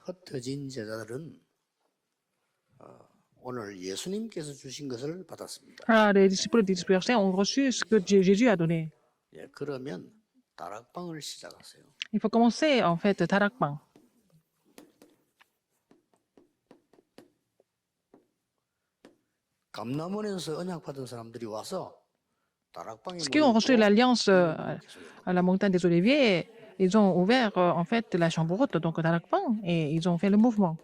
흩어진 제자들은 오늘 예수님께서 주신 것을 받았습니다. Alors, les disciples dispersés ont reçu ce que Jésus a donné. 예, 그러면 다락방을 시작하세요. Il faut commencer, en fait, Tarakpan. 감람원에서 언약 받은 사람들이 와서 다락방에 Ceux qui ont reçu l'alliance 계속 à la montagne des Oliviers, ils ont ouvert, en fait, la chambre haute, donc Tarakpan, et ils ont fait le mouvement.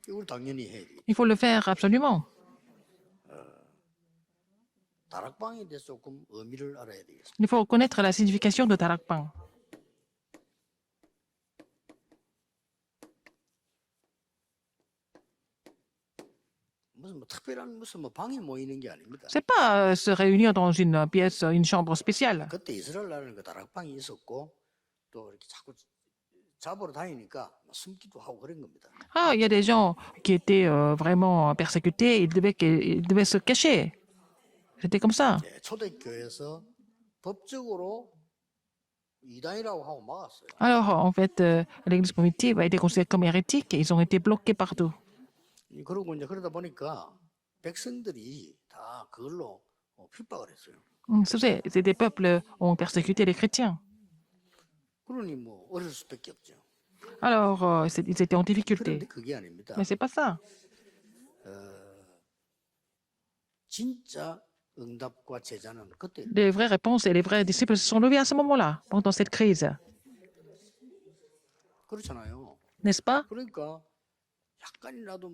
이걸 당연히 해야 돼. Il faut le faire absolument. 다락방에 대해서 조금 의미를 알아야 되겠습니다. Il faut connaître la signification de Tarakpan. 특별한 방에 모이는 게 아닙니다. C'est pas se réunir dans une pièce, une chambre spéciale. 그때 이스라엘 나라는 그 다락방이 있었고 또 이렇게 자꾸 잡으러 다니니까 숨기도 하고 그런 겁니다. Ah, il y a des gens qui étaient vraiment persécutés, ils devaient se cacher. C'était comme ça. 예, 초대교회에서 법적으로 이단이라고 하고 막았어요. Alors, en fait, l'église primitive a été considérée comme hérétique et ils ont été bloqués partout. 그러고 이제 그러다 보니까 백성들이 다 그걸로 핍박을 했어요. C'est vrai, c'est des peuples ont persécuté les chrétiens. 그러니 어릴 수밖에 없죠. Alors, ils étaient en difficulté. 그런데 그게 아닙니다. Mais c'est pas ça. 진짜 응답과 제자는 그때 Les vraies réponses et les vrais disciples se sont levés à ce moment-là, pendant cette crise. 그렇잖아요. N'est-ce pas? 그러니까 약간이라도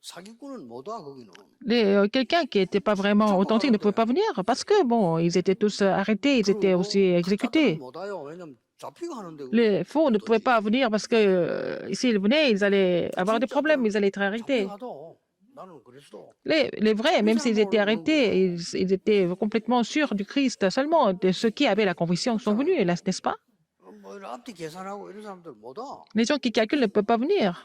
사기꾼은 못 와 거기는. Quelqu'un qui n'était pas vraiment authentique ne pouvait pas venir parce que, bon, ils étaient tous arrêtés, ils étaient aussi exécutés. 못 와요. 왜냐면 잡히고 하는데. Les faux ne pouvaient pas venir parce que s'ils venaient, ils allaient avoir des problèmes, ils allaient être arrêtés. 잡혀가도 나는 그랬어. Les vrais, même s'ils étaient arrêtés, ils étaient complètement sûrs du Christ. Seulement, de ceux qui avaient la conviction sont venus, hélas, n'est-ce pas? 이런 앞뒤 계산하고 이런 사람들 못 와. Les gens qui calculent ne peuvent pas venir.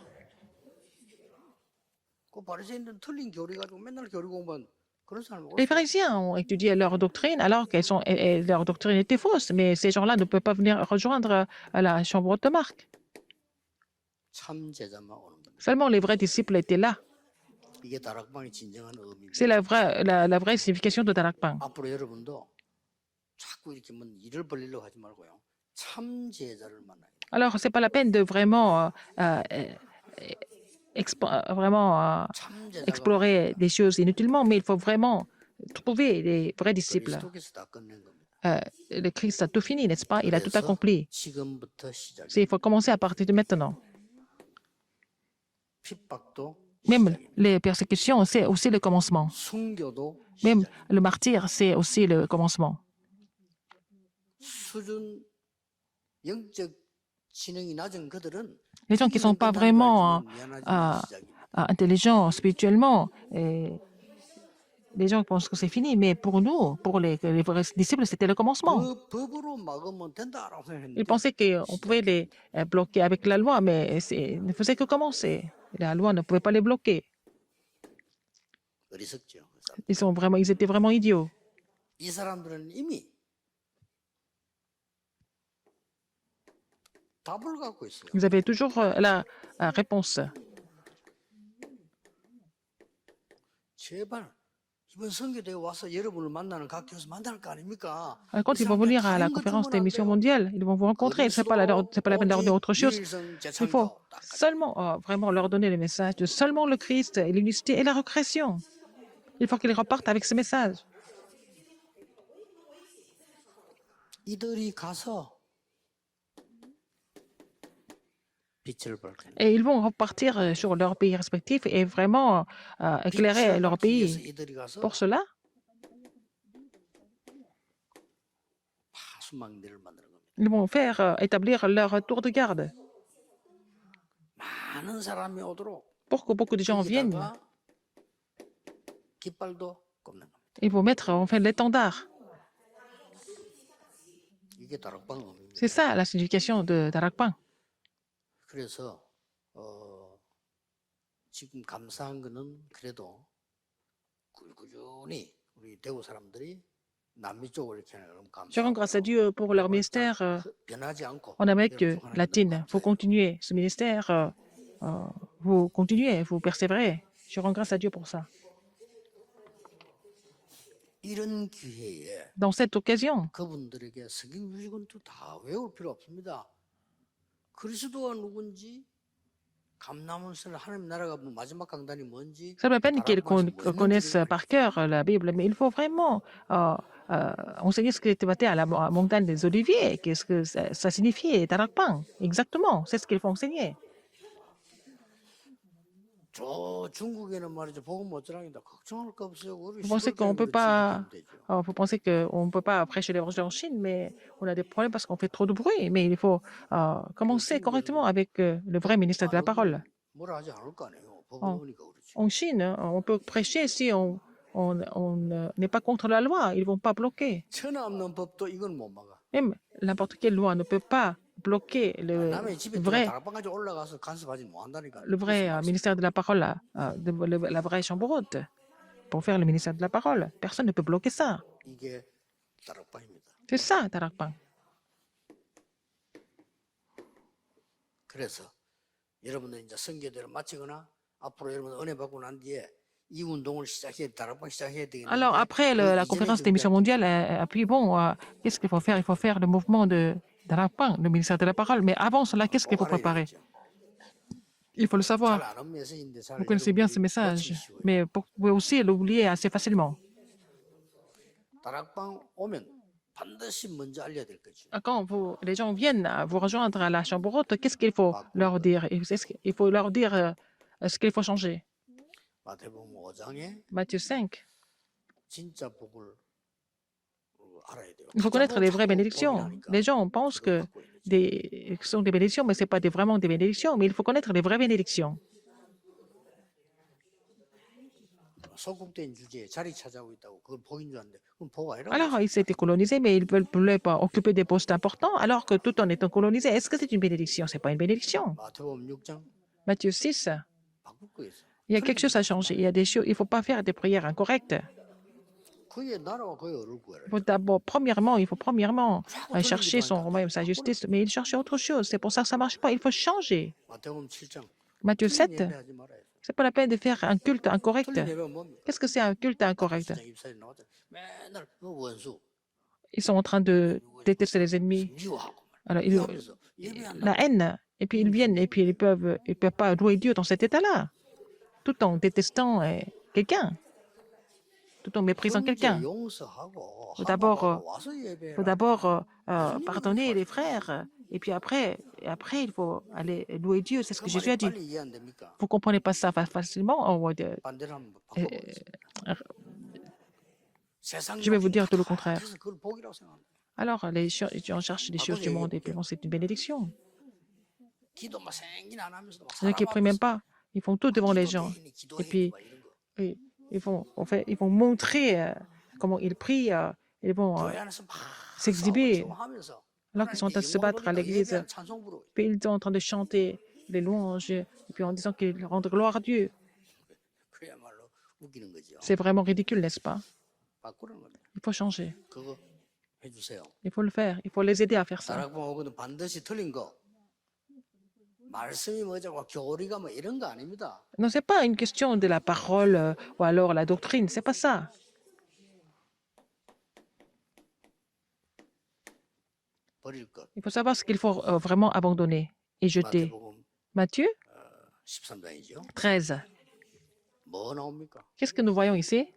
그 바리새인들은 틀린 교리 가지고 맨날 교리 공부한 그런 사람이 Les 없어요. pharisiens ont étudié leur doctrine alors que leur doctrine était fausse, mais ces gens-là ne peuvent pas venir rejoindre à la chambre haute de Marc. 참 제자만 오는 겁니다. Seulement les vrais disciples étaient là. 이게 다락방의 진정한 의미입니다. C'est la vraie signification de Tarakpan. 앞으로 여러분도 자꾸 이렇게 일을 벌리려고 하지 말고요. 참 제자를 만나야 돼요. Alors, c'est pas la peine de vraiment, 참 제자가 explorer des choses inutilement, mais il faut vraiment trouver les vrais disciples. 그리스도께서 다 끝낸 겁니다. Le Christ a tout fini, n'est-ce pas? Il a tout 그래서 accompli. 지금부터 시작. Il faut commencer à partir de maintenant. 핍박도 Même les persécutions, c'est aussi le commencement. 순교도 Même 시작. le martyr, c'est aussi le commencement. 수준 영적 지능이 낮은 그들은 Les gens qui ne sont pas vraiment intelligents spirituellement, et les gens pensent que c'est fini, mais pour nous, pour les vrais disciples, c'était le commencement. 그 법으로 막으면 된다라고 Ils 생각했는데 pensaient qu'on pouvait les bloquer avec la loi, mais ils ne faisaient que commencer. La loi ne pouvait pas les bloquer. 어리석죠. Ils étaient vraiment idiots. 이 사람들은 이미 답을 갖고 있어요. Ils avaient toujours la réponse. 제발 이번 선교대회 와서 여러분을 만나는 각 교회에서 만날 거 아닙니까? Quand ils vont venir à la conférence des missions mondiales, ils vont vous rencontrer. Ce n'est pas la peine de leur dire autre chose. Il faut seulement vraiment leur donner le message de seulement le Christ et l'unicité et la récréation. Il faut qu'ils repartent avec ce message. 이들이 가서 빛을 볼 거예요. Et ils vont repartir sur leur pays respectif et vraiment éclairer leur pays. 이들이 가서 Pour cela, 파수망대를 만드는 겁니다. ils vont faire établir leur tour de garde 많은 사람이 오도록 pour que beaucoup de gens viennent. 거기다가 깃발도 꼽는 겁니다. Ils vont mettre en fait l'étendard. 이게 다락방 의미입니다. C'est ça la signification de Tarakpan. 그래서 지금 감사한 거는 그래도 꾸준히 우리 대구 사람들이 남미 쪽을 이렇게 하는 Je rends grâce à Dieu pour leur ministère 변하지 않고 en Amérique 계속 하는 latine. Il faut continuer ce ministère vous continuez, vous persévérez. Je rends grâce à Dieu pour ça. 이런 기회에 Dans cette occasion, 그분들에게 성경 주식은 또 다 외울 필요 없습니다. 그리스도가 누군지 감람원서를 하나님 나라가 뭐 마지막 강단이 뭔지 c'est pas la peine qu'ils 다락방에서 뭐 했는지를 connaissent par cœur la Bible, mais il faut vraiment enseigner ce qui était battu à la montagne des Oliviers, qu'est-ce que ça signifiait, Tarakpang. Exactement, c'est ce qu'il faut enseigner. 저 중국에는 말이죠. 복음 어쩌라니다 걱정할 거 없어요. 우리 Vous pensez qu'on peut 시골 pas, 교회면 되죠. vous pensez qu'on ne peut pas prêcher l'évangile en Chine, mais on a des problèmes parce qu'on fait trop de bruit. Mais il faut commencer correctement avec le vrai ministère de la parole. 뭐라 하지 않을 거 아니에요. En, 법이니까 그렇지. en Chine, on peut prêcher si on n'est pas contre la loi. Ils ne vont pas bloquer. 천하 없는 법도 이건 못 막아. Même n'importe quelle loi ne peut pas bloquer 남의 집에 들어 다락방까지 올라가서 간섭하지 못 한다니까. le vrai ministère de la parole, la vraie chambre haute, pour faire le ministère de la parole. Personne ne peut bloquer ça. 이게 다락방입니다. C'est ça, Tarakpang. 그래서 여러분들 이제 선교대로 마치거나 앞으로 여러분 은혜 받고 난 뒤에 이 운동을 시작해 다락방 시작해야 되겠는데. Alors, après la conférence des missions mondiales, puis bon, qu'est-ce qu'il faut faire? Il faut faire le mouvement de Tarakpang, le ministère de la parole. Mais avant cela, qu'est-ce qu'il faut préparer? Il faut le savoir. 잘안 하는 메시지인데 잘 Vous connaissez bien ce message, mais vous pouvez aussi l'oublier assez facilement. 다락방 오면 반드시 먼저 알려야 될 거지. Quand les gens viennent vous rejoindre à la chambre haute, qu'est-ce qu'il faut leur dire? Il faut leur dire ce qu'il faut changer. 마태복음 5장에 Matthieu 5. 진짜 복을 알아야 돼요. Il faut connaître les vraies bénédictions. Les gens pensent que ce sont des bénédictions, mais ce n'est pas vraiment des bénédictions, mais il faut connaître les vraies bénédictions. 소국된 주제에 자리 찾아오고 있다고 그건 복인 줄 알았는데 그건 복 아니라. Alors, ils étaient colonisés, mais ils ne voulaient pas occuper des postes importants, alors que tout en étant colonisés, est-ce que c'est une bénédiction? Ce n'est pas une bénédiction. 마태복음 6장 Matthieu 6, 바꿀 거 있어. il y a quelque chose à changer. Il y a des choses, il ne faut pas faire des prières incorrectes. 그의 나라와 그의 의를 구해라. Il faut premièrement chercher son royaume, sa justice, mais il cherche autre chose. C'est pour ça que ça ne marche pas. Il faut changer. 마태복음 7장. Matthieu 7, 예배하지 말아야 돼. c'est pas la peine de faire un culte incorrect. 틀린 예배가 뭡니까? Qu'est-ce que c'est un culte incorrect? 7장 24절 나왔잖아. 맨날 그 원수 Ils sont en train de détester les ennemis. 미워하고 Alors, 미워하면서 예배 안 la haine. Et puis ils viennent et puis ils peuvent pas louer Dieu dans cet état-là, tout en détestant quelqu'un, tout en méprisant quelqu'un. 용서하고 Faut d'abord, 와서 예배해라. faut d'abord pardonner les frères. Et puis après, il faut aller louer Dieu. C'est ce 그 que Jésus 말이 a dit. 빨리 이해 안 됩니까? Vous ne comprenez pas ça facilement? 반대로 한번 바꿔보겠습니다. Je vais vous dire tout le contraire. 그래서 그걸 복이라고 생각합니다. Alors, les gens cherchent les choses du monde et puis bon, c'est une bénédiction. 기도 막 생긴 안 하면서도 막 Il y en a qui ne prient même pas. Ils font tout devant les gens. Et puis, 기도해 ils vont montrer comment ils prient. Ils vont 교회 안에서 막 s'exhiber 하면서 alors qu'ils sont en train de se battre à l'église. 찬송 부르고 Puis ils sont en train de chanter les louanges et puis en disant qu'ils rendent gloire à Dieu. 그야말로 웃기는 거죠. C'est vraiment ridicule, n'est-ce pas? 바꾸는 겁니다. Il faut changer. 그거 해주세요. Il faut le faire. Il faut les aider à faire ça. 다락방 오거든 반드시 틀린 거. 말씀이 뭐자고 교리가 뭐 이런 거 아닙니다. Non, c'est pas une question de la parole ou alors la doctrine. C'est pas ça. 버릴 것. Il faut savoir ce qu'il faut vraiment abandonner et jeter. 마태복음 Matthieu 13장이죠. 13. 뭐 나옵니까? Qu'est-ce que nous voyons ici?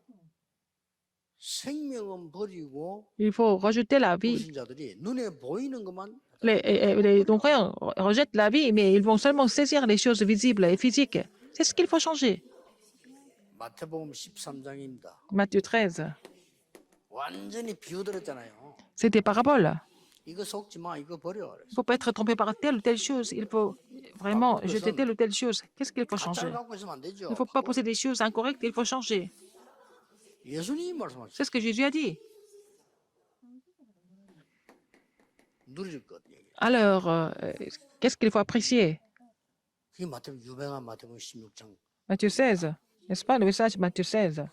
생명은 버리고 Il faut rejeter la vie. 불신자들이 눈에 보이는 것만 Les non-croyants rejettent la vie, mais ils vont seulement saisir les choses visibles et physiques. C'est ce qu'il faut changer. 마태복음 13장입니다. Matthieu 13. 완전히 비우들었잖아요. C'est des paraboles. 이거 속지 마, 이거 버려. Il ne faut pas être trompé par telle ou telle chose. Il faut vraiment jeter telle ou telle chose. Qu'est-ce qu'il faut changer? 가짜를 갖고 있으면 안 되죠. Il ne faut pas poser des choses incorrectes. Il faut changer. 예수님이 말씀하셨어요. C'est ce que Jésus a dit. 누릴 것 얘기. Alors, qu'est-ce qu'il faut apprécier? 그게 마태복음 유명한 마태복음 16장. Matthieu 16. N'est-ce pas le message de Matthieu 16?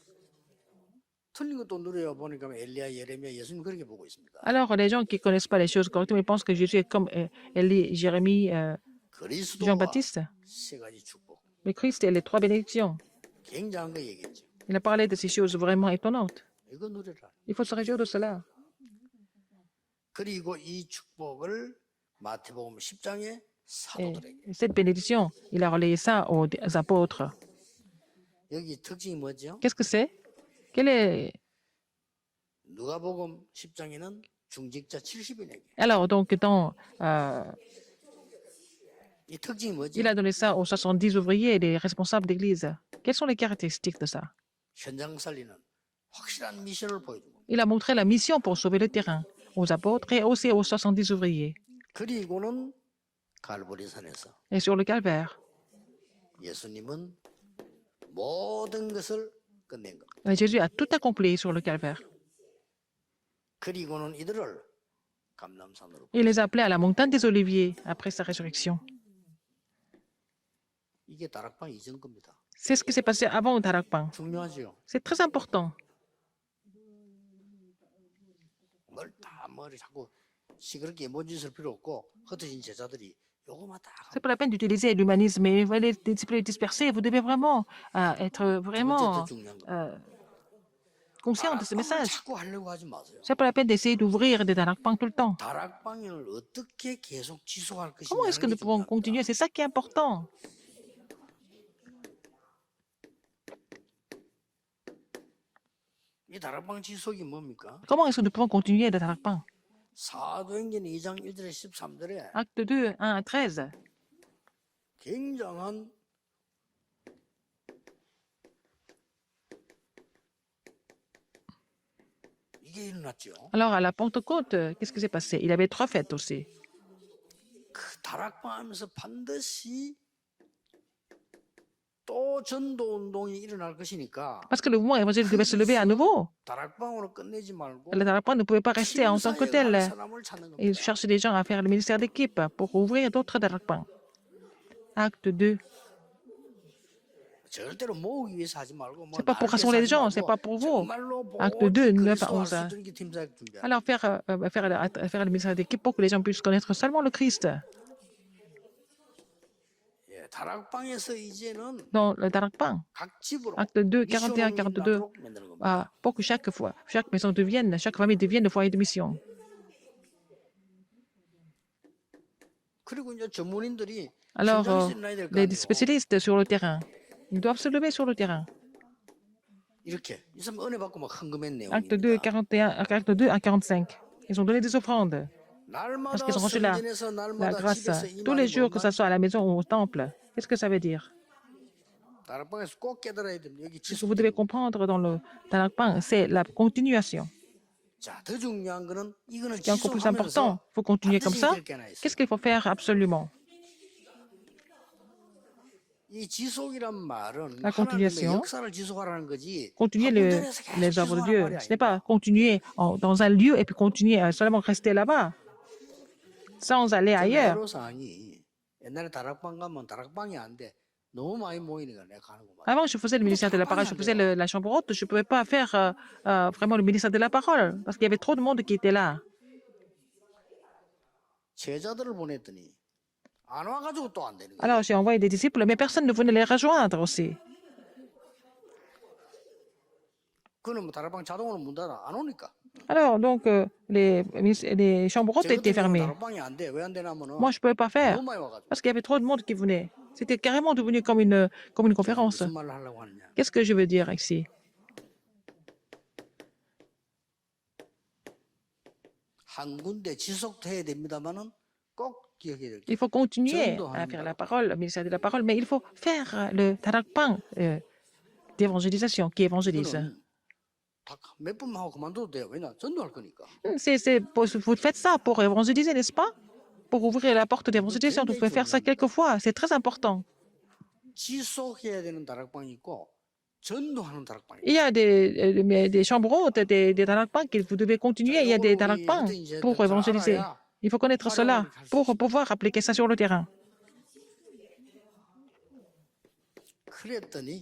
틀린 것도 누려요. 보니까 엘리야, 예레미야, 예수님 그렇게 보고 있습니다. Alors, les gens qui ne connaissent pas les choses correctement, ils pensent que Jésus est comme Élie, Jérémie, 그리스도와 Jean-Baptiste. 세 가지 축복. Le Christ et les 3 bénédictions. 굉장한 거 얘기했죠. Il a parlé de ces choses vraiment étonnantes. 이거 누려라. Il faut se réjouir de cela. 그리고 이 축복을 마태복음 10장에 Et 사도들에게. cette bénédiction, il a relayé ça aux apôtres. 여기 특징이 뭐죠? Qu'est-ce que c'est? Quel est... 누가복음 10장에는 중직자 70인에게. Alors, donc, 이 특징이 뭐죠? il a donné ça aux 70 ouvriers et les responsables d'église. Quelles sont les caractéristiques de ça? 현장 살리는 확실한 미션을 보여주고. Il a montré la mission pour sauver le terrain aux apôtres et aussi aux 70 ouvriers. 그리고는 갈보리산에서 Et sur le calvaire, 예수님은 모든 것을 끝낸 겁니다. Jésus a tout accompli sur le calvaire. 그리고는 이들을 감람산으로. Il les a appelés à la montagne des Oliviers après sa résurrection. 이게 다락방 이전 겁니다. C'est ce qui s'est passé avant le Tarakpan. 중요하죠. C'est très important. 뭘 자꾸 시끄럽게 뭔짓을 필요 없고 흩어진 제자들이 요거만 다. C'est pas la peine d'utiliser l'humanisme. Mais les disciples dispersés, vous devez vraiment être vraiment conscient de ce message. 자꾸 하려고 하지 마세요. C'est pas la peine d'essayer d'ouvrir des Tarakpans tout le temps. 다락방을 어떻게 계속 지속할 것이냐. Comment est-ce que nous pouvons continuer? C'est ça qui est important. 이 다락방 지속이 뭡니까? Comment est-ce que nous pouvons continuer le Tarakpan? 사도행전 2장 1절에 13절에 Acte 2, 1 à 13. 굉장한 이게 일어났죠. Alors, à la Pentecôte, qu'est-ce qui s'est passé? Il y avait 3 fêtes aussi. 그 다락방 하면서 반드시 또 전도 운동이 일어날 것이니까 Parce que le mouvement évangélique devait se lever à nouveau. 다락방으로 끝내지 말고 Le Tarakpan ne pouvait pas rester en tant que tel. 사람을 찾는 Il 겁니다. cherchait des gens à faire le ministère d'équipe pour ouvrir d'autres Tarakpans. Acte 2. 절대로 모으기 위해서 하지 말고 뭐 C'est pas pour 나를 rassembler les 위해서 하지 gens, c'est 말고 pas pour vous. 정말로 Acte 오직 2, 9 à 그리스도 11. 알수 있는 팀사역 준비하라. Alors, faire le ministère d'équipe pour que les gens puissent connaître seulement le Christ. 예, 다락방에서 이제는 Dans le Tarakpan, 각 집으로 acte 2, 미션홈이 41, 42, 나도록 만드는 겁니다. pour que chaque maison devienne, chaque famille devienne le foyer de mission. 그리고 이제 전문인들이 Alors, 현장에서 일어나야 될거 les 아니에요. spécialistes sur le terrain, ils doivent se lever sur le terrain. 이렇게 이 사람 은혜 받고 막 헌금한 Acte 2, 내용입니다. 41, acte 2 à 45. Ils ont donné des offrandes parce 날마다 qu'ils ont reçu la 성전에서 grâce 날마다 집에서 이 tous les 말이 jours, que ce 뭐만 soit à la maison ou au temple. Qu'est-ce que ça veut dire? 다락방에서 꼭 깨달아야 됩니다. 여기 Ce que vous devez 지속됩니다. comprendre dans le Tarakpan, c'est la continuation. 자, 더 중요한 거는 이거는 Ce qui est encore plus important, 지속하면서 il faut continuer comme 반드시 ça. 될 게 하나 있어요. Qu'est-ce qu'il faut faire absolument? 이 지속이란 말은 La 하나님의 continuation. 역사를 지속하라는 거지. Continuer 한 군데에서 계속 les œuvres de 지속하라는 Dieu. 말이 Ce n'est 아닙니다. pas continuer dans un lieu et puis continuer à seulement rester là-bas, sans aller ailleurs. 애로사항이 옛날에 다락방 가면 다락방이 안 돼. 너무 많이 모이니까 내가 가는 거 Avant, je faisais le ministère de la parole, je faisais la chambre haute, je ne pouvais pas faire vraiment le ministère de la parole parce qu'il y avait trop de monde qui était là. 제자들을 보냈더니 안 와가지고 또 안 되는 거야. Alors, j'ai envoyé des disciples, mais personne ne venait les rejoindre aussi. 그는 뭐 다락방 자동으로 문 닫아 안 오니까. Alors, donc, les chambres hautes étaient fermées. 다락방이 안 돼. 왜 안 되냐면은 Moi, je ne pouvais pas faire 너무 많이 와가지고. parce qu'il y avait trop de monde qui venait. C'était carrément devenu comme une conférence. 무슨 말을 하려고 하느냐. Qu'est-ce que je veux dire ici? 한 군데 지속돼야 됩니다만은 꼭 기억해야 될 게. Il faut continuer à faire la parole, le ministère de la parole, mais il faut faire le tarakpan d'évangélisation qui évangélise. 몇 분만 하고 그만둬도 돼요. 왜냐? 전도할 거니까. Vous faites ça pour évangéliser, n'est-ce pas? Pour ouvrir la porte d'évangélisation, vous pouvez faire ça quelquefois. C'est très important. 지속해야 되는 다락방이 있고 전도하는 다락방이 있고. Il y a des chambres hautes, des tarakpans que vous devez continuer. Il y a des tarakpans pour évangéliser. Il faut connaître cela pour pouvoir appliquer ça sur le terrain. 그랬더니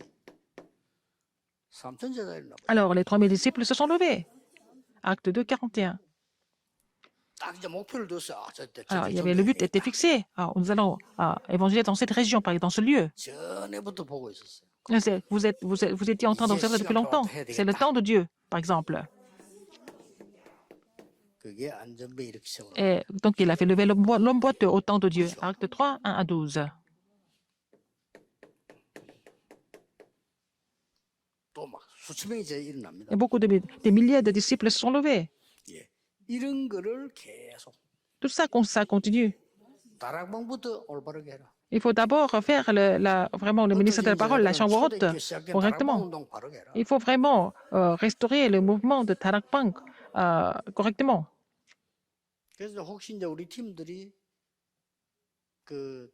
3천 제자 일어나. Alors, les 3000 disciples se sont levés. Acte 2, 41. 딱 이제 목표를 뒀어요. Alors, il y avait, le but était fixé. Alors, nous allons évangéliser dans cette région, dans ce lieu. 전에부터 보고 있었어요. Vous étiez en train d'observer depuis longtemps. C'est le temps de Dieu, par exemple. 그게 안전벨 이렇게 세워. Et donc, il a fait lever l'homme boiteux au temps de Dieu. Acte 3, 1 à 12. 또 막 수천 명이 이제 일어납니다. Et beaucoup des milliers de disciples se sont levés. 예. 이런 거를 계속 Tout ça, ça continue. 다락방부터 올바르게 해라. Il faut d'abord faire vraiment le ministère de la parole, la chambre haute, correctement. 운동 바르게 해라. Il faut vraiment restaurer le mouvement de Tarakpang correctement. 그래서 혹시 이제 우리 팀들이 그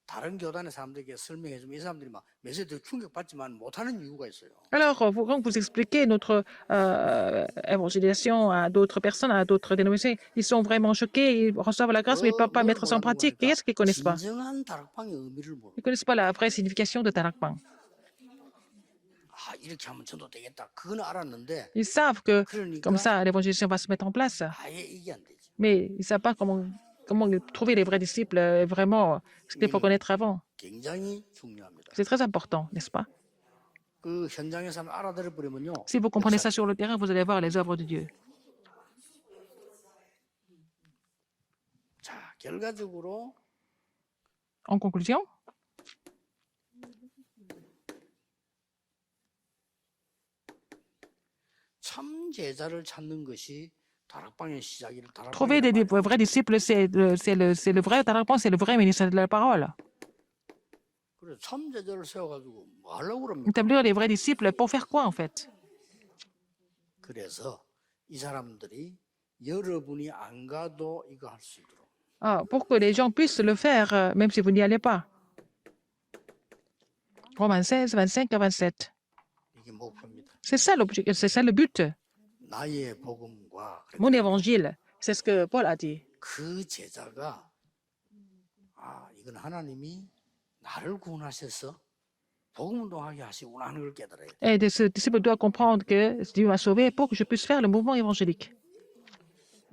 다른 교단의 사람들에게 설명해 주면 이 사람들이 막 메시지 충격받지만 못하는 이유가 있어요. Alors, quand vous expliquez notre évangélisation à d'autres personnes, à d'autres dénominations, ils sont vraiment choqués, ils reçoivent la grâce, mais ils ne peuvent pas mettre ça en pratique. Qu'est-ce qu'ils ne connaissent pas? 진정한 다락방의 의미를 모르고 Ils ne connaissent pas la vraie signification de Tarakpang. 아 이렇게 하면 전도 되겠다. 그건 알았는데 Ils savent que 그러니까 comme ça, l'évangélisation va se mettre en place, 아예 이게 안 되지. mais ils ne savent pas comment trouver les vrais disciples, vraiment ce qu'il faut connaître avant. 굉장히 중요합니다. C'est très important, n'est-ce pas? 그 현장에서 한번 알아들어 버리면요. Si vous comprenez ça sur le terrain, vous allez voir les œuvres de Dieu. 자, 결과적으로 En conclusion, 참 제자를 찾는 것이 다락방의 시작이라. trouver des vrais disciples, c'est le vrai Tarakpang, c'est le vrai ministère de la parole. 그래 참 제자를 세워가지고 뭐 하려고 그럽니까? Établir les vrais disciples pour faire quoi en fait? 그래서 이 사람들이 여러분이 안 가도 이거 할 수 있도록. Pour que les gens puissent le faire, même si vous n'y allez pas. Romains 16, 25 à 27. 이게 목표입니다. C'est ça l'objectif, c'est ça le but. 나의 복음과 Mon évangile, c'est ce que Paul a dit. 그 제자가 이건 하나님이 나를 구원하셔서 복음 운동하게 하시구나 하는 걸 깨달아야 돼. Et ce disciple doit comprendre que Dieu m'a sauvé pour que je puisse faire le mouvement évangélique.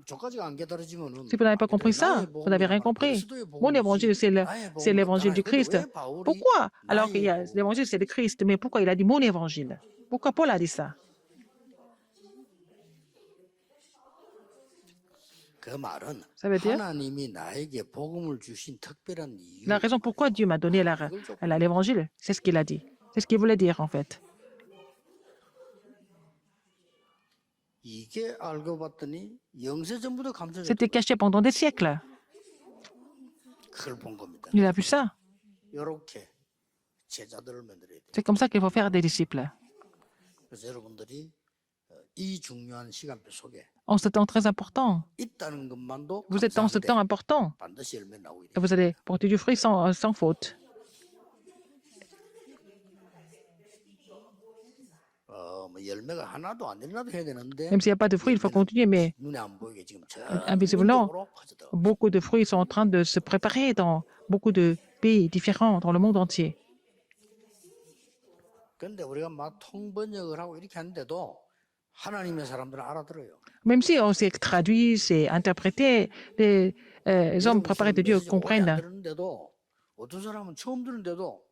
저까지가 안 깨달아지면은 Si vous n'avez pas compris ça, vous n'avez rien compris. Mon évangile, c'est l'évangile du Christ. Pourquoi? Alors qu'il y a l'évangile, c'est le Christ. Mais pourquoi il a dit mon évangile? Pourquoi Paul a dit ça? 그 말은 Ça veut dire 하나님이 나에게 복음을 주신 특별한 이유. la raison pourquoi Dieu m'a donné l'évangile. C'est ce qu'il a dit. C'est ce qu'il voulait dire en fait. 이게 알고 봤더니 영세 전부터 감춰져 C'était caché pendant des siècles. 그걸 본 겁니다. Il a vu ça. 이렇게 제자들을 만들어야 돼. C'est comme ça qu'il faut faire des disciples. 그래서 여러분들이 이 중요한 시간표 속에 En ce temps très important, 있다는 것만도 vous êtes dans ce temps important 반드시 열매 나오게 돼. et vous allez porter du fruit sans faute. 뭐 열매가 하나도 안 일어나도 해야 되는데 Même s'il n'y a pas de fruits, il faut continuer, mais 눈에 안 보이게 지금 invisiblement, 전국적으로 퍼져들어. beaucoup de fruits sont en train de se préparer dans beaucoup de pays différents dans le monde entier. 그런데 우리가 막 통번역을 하고 이렇게 하는데도 하나님의 사람들은 알아들어요. Même si on s'est traduit, c'est interprété, les hommes préparés de Dieu comprennent. 들었는데도 어떤 사람은 처음 듣는데도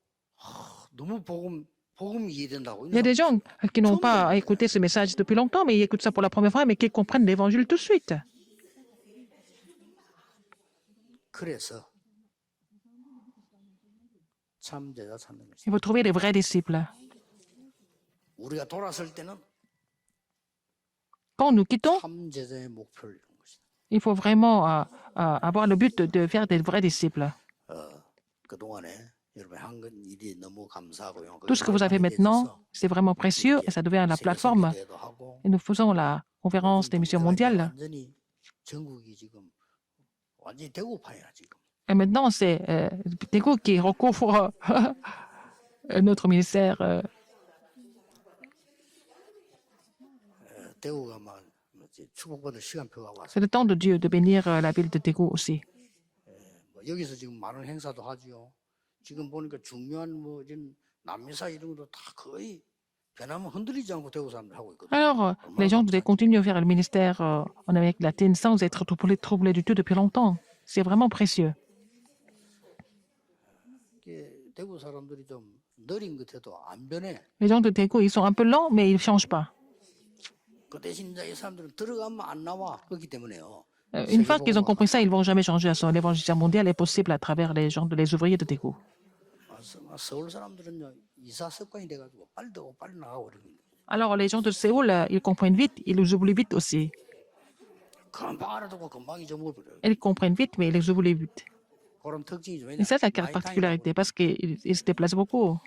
너무 복음이 이해된다고. Il y a des gens qui n'ont pas écouté ce message depuis longtemps, mais ils écoutent ça pour la première fois, mais qui comprennent l'évangile tout de suite. 그래서 참 제자 찾는 것이. Il faut trouver les vrais disciples. 우리가 돌아설 때는 Quand nous quittons, 참 제자의 목표를 이룬 것이다. il faut vraiment avoir le but de faire des vrais disciples. 그 동안에 여러분 한 건 일이 너무 감사하고요. Tout ce que vous avez maintenant, c'est vraiment précieux et ça devient la plateforme. Et nous faisons la conférence des missions mondiales. 완전히 전국이 지금 완전히 대구파야 지금. Et maintenant, c'est Tego qui recouvre notre ministère. 대구가 막 축복받을 시간표가 와서 C'est le temps de Dieu de bénir la ville de Tego aussi. 뭐 여기서 지금 많은 행사도 하지요. 지금 보니까 중요한 뭐 이런 남미사 이런 것도 다 거의 변하면 흔들리지 않고 대구 사람들 하고 있거든요. Alors, les gens devaient continuer à faire le ministère en Amérique latine sans être troublés du tout depuis longtemps. C'est vraiment précieux. 이게 대구 사람들이 좀 느린 것 같아도 안 변해. Les gens de Daegu, ils sont un peu lents, mais ils ne changent pas. 그 대신 이제 이 사람들은 들어가면 안 나와. 그렇기 때문에요. Une fois qu'ils ont compris ça, ils ne vont jamais changer à son. L'évangélisation mondiale est possible à travers les gens, les ouvriers de Daegu. 서울 사람들은요 이사 습관이 돼가지고 빨리 들어오고 빨리 나가고 그러거든요. Alors, les gens de Séoul, ils comprennent vite, ils les oublient vite aussi. 금방 알아두고 금방 잊어먹어버려요. Ils comprennent vite, mais ils les oublient vite. 그런 특징이죠. Et ça, c'est la particularité, parce qu'ils se déplacent beaucoup.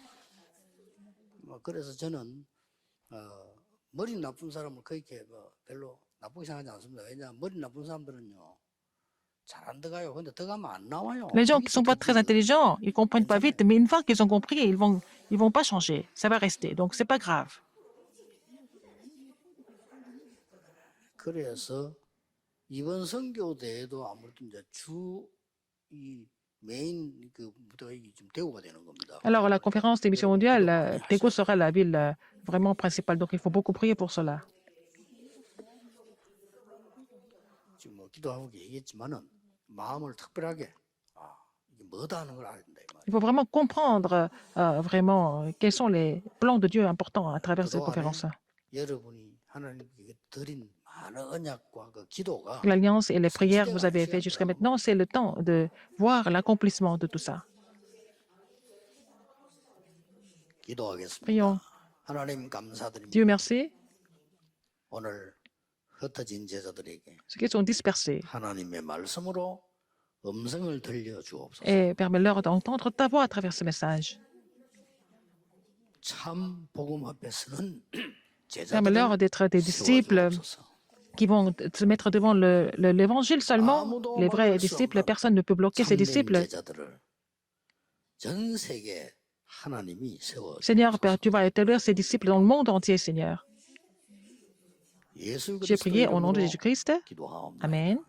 그래서 저는 머리 나쁜 사람을 그렇게 별로 나쁘게 생각하지 않습니다. 왜냐하면 머리 나쁜 사람들은요 잘 안 들어가요. 근데 들어가면 안 나와요. Les gens qui ne sont pas très intelligents, ils ne comprennent pas vite, mais une fois qu'ils ont compris, ils vont pas changer. Ça va rester. Donc, c'est pas grave. 그래서 이번 선교 대회도 아무래도 이제 이 메인 그 무대가 좀 대구가 되는 겁니다. Alors, la conférence des missions mondiales, Daegu sera la ville vraiment principale. Donc, il faut beaucoup prier pour cela. 지금 뭐 기도하고 얘기했지만은 마음을 특별하게 이게 뭐다 하는 걸 알아야 된다. Il faut vraiment comprendre vraiment quels sont les plans de Dieu importants à travers cette conférence. 여러분이 하나님께 드린 많은 언약과 그 기도가 L'alliance et les prières que vous avez faites jusqu'à maintenant, c'est le temps de voir l'accomplissement de tout ça. 기도하겠습니다. Prions. 하나님 감사드립니다. Dieu merci. 오늘 흩어진 제자들에게 Ceux qui sont dispersés 하나님의 말씀으로 음성을 들려 주옵소서. et permets-leur d'entendre ta voix à travers ce message. 참 복음 앞에 서는 Permets-leur 제자들을 d'être des disciples 세워주옵소서. qui vont se mettre devant l'évangile seulement. Les vrais disciples, personne ne peut bloquer ces 참된 disciples. 제자들을 전 세계 하나님이 세워 Seigneur, Père, tu vas établir ces disciples dans le monde entier, Seigneur. 예수 J'ai prié au nom de 그리스도 Jésus-Christ. 기도하옵나이다. Amen.